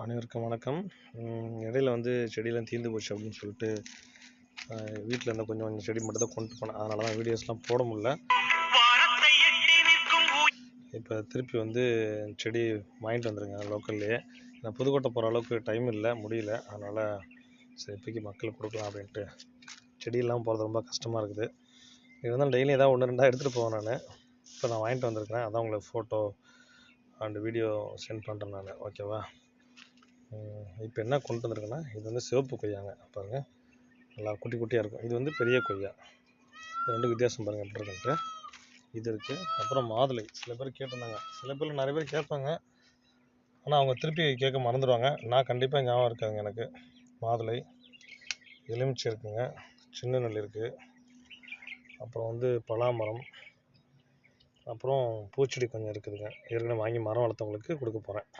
அனைவருக்கும் வணக்கம். இடையில செடியெல்லாம் தீர்ந்து போச்சு அப்படின்னு சொல்லிட்டு வீட்டில் இருந்த கொஞ்சம் கொஞ்சம் செடி மட்டும் தான் கொண்டு போனேன். அதனால தான் வீடியோஸ்லாம் போட முடியல. இப்போ திருப்பி செடி வாங்கிட்டு வந்துருங்க லோக்கல்லையே. நான் புதுக்கோட்டை போகிற அளவுக்கு டைம் இல்லை, முடியல. அதனால் சரி இப்போக்கி மக்களுக்கு கொடுக்கலாம் அப்படின்ட்டு செடியெல்லாம் போகிறது ரொம்ப கஷ்டமாக இருக்குது. இருந்தாலும் டெய்லி ஏதாவது ஒன்று ரெண்டாக எடுத்துகிட்டு போவேன் நான். இப்போ நான் வாங்கிட்டு வந்திருக்கிறேன், அதான் உங்களுக்கு ஃபோட்டோ அண்ட் வீடியோ சென்ட் பண்ணுறேன் நான். ஓகேவா? இப்போ என்ன கொண்டு வந்திருக்கேன்னா, இது சிவப்பு கொய்யாங்க. பாருங்கள், நல்லா குட்டி குட்டியாக இருக்கும். இது பெரிய கொய்யா. இது ரெண்டு வித்தியாசம் பாருங்கள் எப்படி இருக்குன்ட்டு. இது இருக்குது. அப்புறம் மாதுளை. சில பேர் கேட்டிருந்தாங்க, சில பேர் நிறைய பேர் கேட்பாங்க, ஆனால் அவங்க திருப்பி கேட்க மறந்துடுவாங்க. நான் கண்டிப்பாக ஞாபகம் இருக்காங்க எனக்கு. மாதுளை, எலுமிச்சை இருக்குங்க, சின்ன நெல் இருக்குது, அப்புறம் பலாமரம், அப்புறம் பூச்செடி கொஞ்சம் இருக்குதுங்க. ஏற்கனவே வாங்கி மரம் வளர்த்தவங்களுக்கு கொடுக்க போகிறேன்.